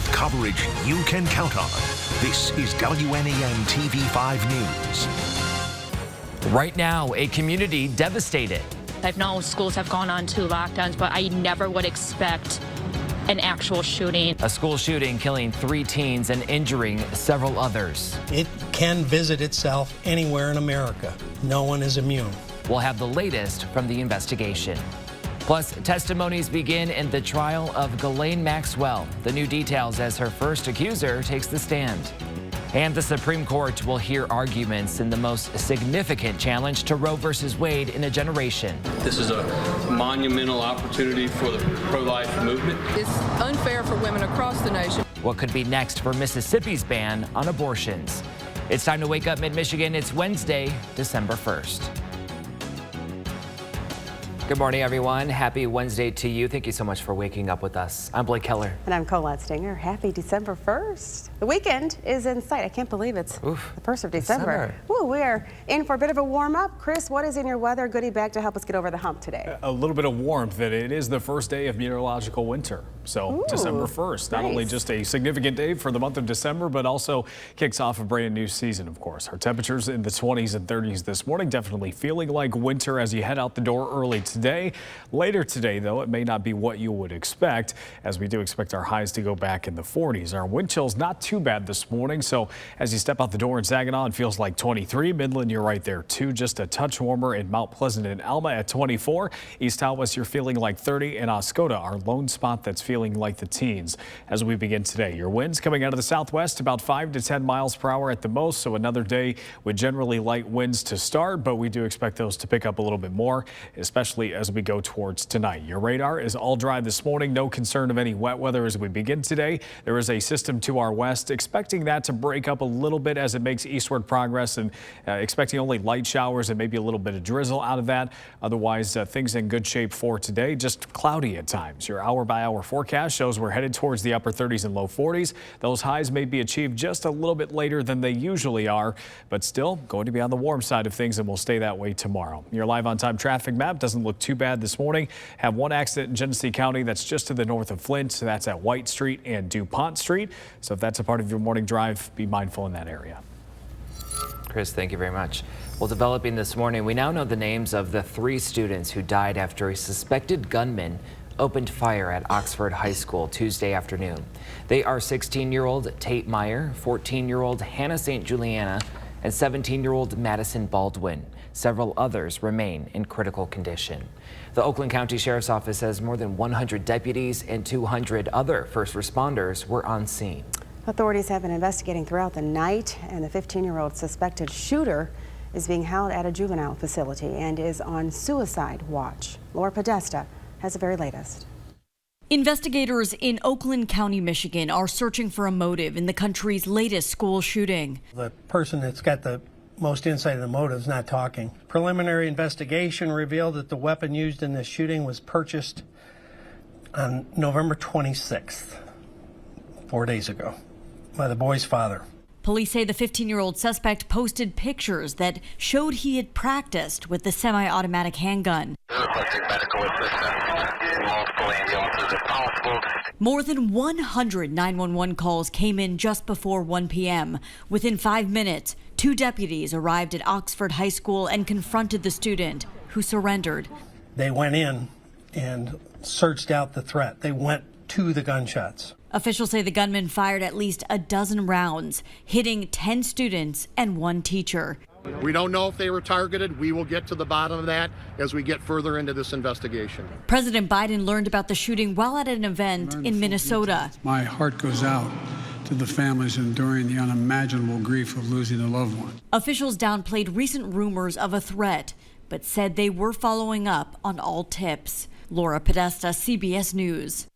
with coverage you can count on. This is WNEMTV5 News. Right now, a community devastated. I've known schools have gone on 2 lockdowns, but I never would expect an actual shooting. A school shooting killing 3 teens and injuring several others. It can visit itself anywhere in America. No one is immune. We'll have the latest from the investigation. Plus, testimonies begin in the trial of Ghislaine Maxwell. The new details as her first accuser takes the stand. And the Supreme Court will hear arguments in the most significant challenge to Roe v. Wade in a generation. This is a monumental opportunity for the pro-life movement. It's unfair for women across the nation. What could be next for Mississippi's ban on abortions? It's time to wake up Mid-Michigan. It's Wednesday, December 1st. Good morning, everyone. Happy Wednesday to you. Thank you so much for waking up with us. I'm Blake Keller. And I'm Colette Stinger. Happy December 1st. The weekend is in sight. I can't believe it's the 1st of December. Ooh, we are in for a bit of a warm up. Chris, what is in your weather goodie bag to help us get over the hump today? A little bit of warmth. That it is the first day of meteorological winter. So December 1st, not only just a significant day for the month of December, but also kicks off a brand new season, of course. Our temperatures in the 20s and 30s this morning, definitely feeling like winter as you head out the door early today. Later today, though, it may not be what you would expect, as we do expect our highs to go back in the 40s. Our wind chill's not too bad this morning, so as you step out the door in Saginaw, it feels like 23. Midland, you're right there too, just a touch warmer in Mount Pleasant and Alma at 24. East Tawas, you're feeling like 30, and Oscoda, our lone spot that's feeling like the teens. As we begin today, your winds coming out of the southwest about 5 to 10 miles per hour at the most, so another day with generally light winds to start, but we do expect those to pick up a little bit more, especially as we go towards tonight. Your radar is all dry this morning. No concern of any wet weather as we begin today. There is a system to our west, expecting that to break up a little bit as it makes eastward progress, and expecting only light showers and maybe a little bit of drizzle out of that. Otherwise, things in good shape for today, just cloudy at times. Your hour-by-hour forecast shows we're headed towards the upper 30s and low 40s. Those highs may be achieved just a little bit later than they usually are, but still going to be on the warm side of things, and will stay that way tomorrow. Your live on-time traffic map doesn't look too bad this morning. Have one accident in Genesee County that's just to the north of Flint, so that's at White Street and DuPont Street. So if that's a part of your morning drive, be mindful in that area. Chris, thank you very much. Well, developing this morning, we now know the names of the 3 students who died after a suspected gunman opened fire at Oxford High School Tuesday afternoon. They are 16-year-old Tate Meyer, 14-year-old Hannah St. Juliana, and 17-year-old Madison Baldwin. Several others remain in critical condition. The Oakland County Sheriff's Office says more than 100 deputies and 200 other first responders were on scene. Authorities have been investigating throughout the night, and the 15-year-old suspected shooter is being held at a juvenile facility and is on suicide watch. Laura Podesta has the very latest. Investigators in Oakland County, Michigan are searching for a motive in the country's latest school shooting. The person that's got the most insight of the motive is not talking. Preliminary investigation revealed that the weapon used in this shooting was purchased on November 26th, 4 days ago, by the boy's father. Police say the 15-year-old suspect posted pictures that showed he had practiced with the semi-automatic handgun. More than 100 911 calls came in just before 1 p.m. Within 5 minutes, 2 deputies arrived at Oxford High School and confronted the student, who surrendered. They went in and searched out the threat. They went to the gunshots. Officials say the gunman fired at least a dozen rounds, hitting 10 students and 1 teacher. We don't know if they were targeted. We will get to the bottom of that as we get further into this investigation. President Biden learned about the shooting while at an event in Minnesota. My heart goes out to the families enduring the unimaginable grief of losing a loved one. Officials downplayed recent rumors of a threat, but said they were following up on all tips. Laura Podesta, CBS News.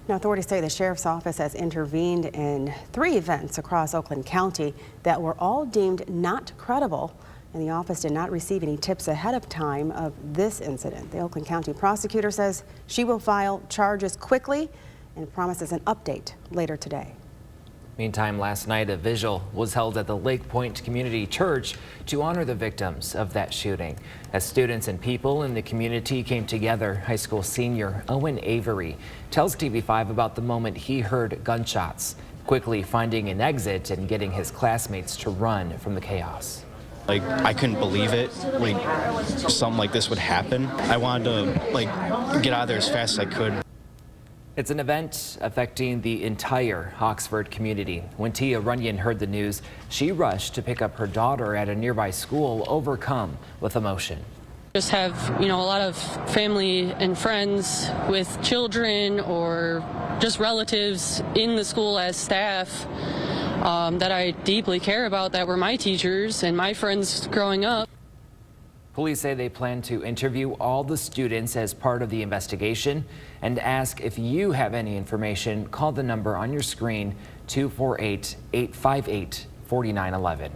Now, authorities say the sheriff's office has intervened in 3 events across Oakland County that were all deemed not credible, and the office did not receive any tips ahead of time of this incident. The Oakland County prosecutor says she will file charges quickly and promises an update later today. Meantime, last night a vigil was held at the Lake Point Community Church to honor the victims of that shooting. As students and people in the community came together, high school senior Owen Avery tells TV5 about the moment he heard gunshots, quickly finding an exit and getting his classmates to run from the chaos. Like, I couldn't believe it, like something like this would happen. I wanted to get out of there as fast as I could. It's an event affecting the entire Oxford community. When Tia Runyon heard the news, she rushed to pick up her daughter at a nearby school, overcome with emotion. Just have, a lot of family and friends with children or just relatives in the school as staff that I deeply care about, that were my teachers and my friends growing up. Police say they plan to interview all the students as part of the investigation and ask if you have any information, call the number on your screen, 248-858-4911.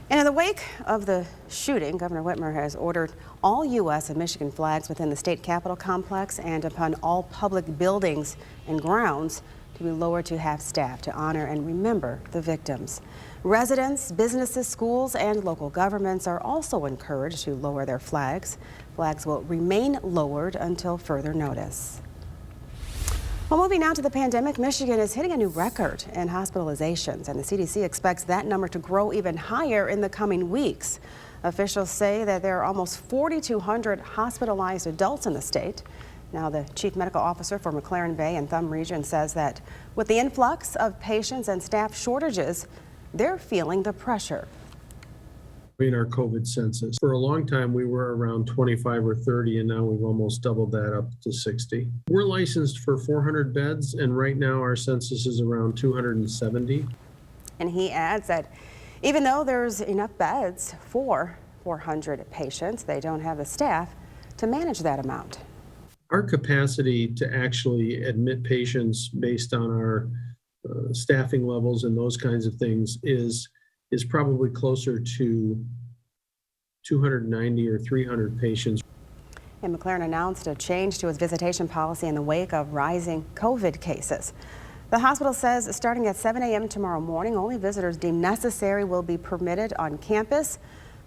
And in the wake of the shooting, Governor Whitmer has ordered all U.S. and Michigan flags within the state capitol complex and upon all public buildings and grounds to be lowered to half-staff to honor and remember the victims. Residents, businesses, schools, and local governments are also encouraged to lower their flags. Flags will remain lowered until further notice. Well, moving now to the pandemic, Michigan is hitting a new record in hospitalizations, and the CDC expects that number to grow even higher in the coming weeks. Officials say that there are almost 4,200 hospitalized adults in the state. Now, the chief medical officer for McLaren Bay and Thumb region says that with the influx of patients and staff shortages, they're feeling the pressure. In our COVID census, for a long time we were around 25 or 30, and now we've almost doubled that up to 60. We're licensed for 400 beds, and right now our census is around 270. And he adds that even though there's enough beds for 400 patients, they don't have the staff to manage that amount. Our capacity to actually admit patients based on our staffing levels and those kinds of things is probably closer to 290 or 300 patients. And McLaren announced a change to its visitation policy in the wake of rising COVID cases. The hospital says starting at 7 a.m. tomorrow morning, only visitors deemed necessary will be permitted on campus.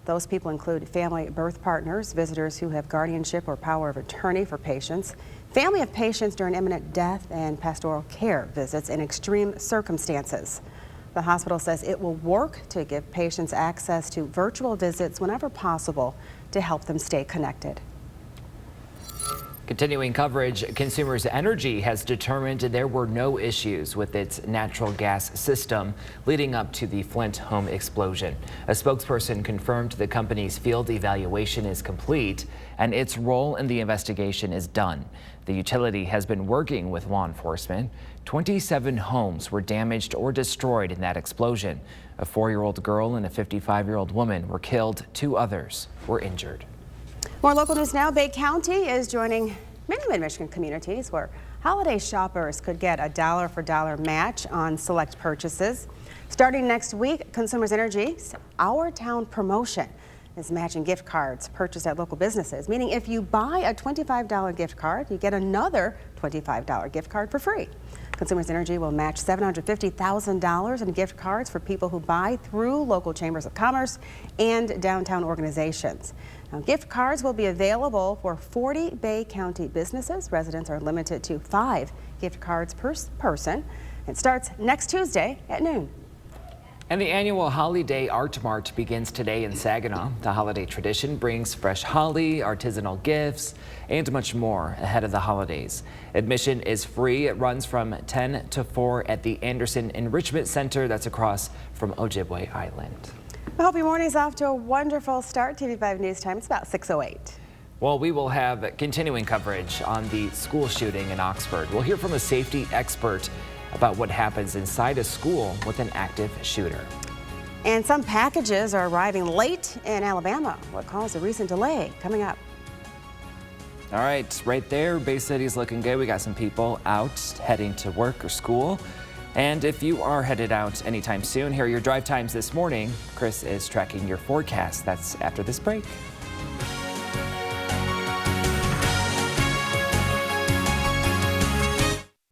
Those people include family birth partners, visitors who have guardianship or power of attorney for patients, family of patients during imminent death, and pastoral care visits in extreme circumstances. The hospital says it will work to give patients access to virtual visits whenever possible to help them stay connected. Continuing coverage, Consumers Energy has determined there were no issues with its natural gas system leading up to the Flint home explosion. A spokesperson confirmed the company's field evaluation is complete and its role in the investigation is done. The utility has been working with law enforcement. 27 homes were damaged or destroyed in that explosion. A 4-year-old girl and a 55-year-old woman were killed. 2 others were injured. More local news now. Bay County is joining many mid-Michigan communities where holiday shoppers could get a dollar-for-dollar match on select purchases. Starting next week, Consumers Energy's Our Town promotion is matching gift cards purchased at local businesses, meaning if you buy a $25 gift card, you get another $25 gift card for free. Consumers Energy will match $750,000 in gift cards for people who buy through local chambers of commerce and downtown organizations. Now, gift cards will be available for 40 Bay County businesses. Residents are limited to 5 gift cards per person. It starts next Tuesday at noon. And the annual Holiday Art Mart begins today in Saginaw. The holiday tradition brings fresh holly, artisanal gifts, and much more ahead of the holidays. Admission is free. It runs from 10 to 4 at the Anderson Enrichment Center. That's across from Ojibwe Island. I hope your morning's off to a wonderful start. TV5 News Time. It's about 6:08. Well, we will have continuing coverage on the school shooting in Oxford. We'll hear from a safety expert about what happens inside a school with an active shooter. And some packages are arriving late in Alabama. What caused a recent delay? Coming up. All right, right there, Bay City's looking good. We got some people out heading to work or school. And if you are headed out anytime soon, here are your drive times this morning. Chris is tracking your forecast. That's after this break.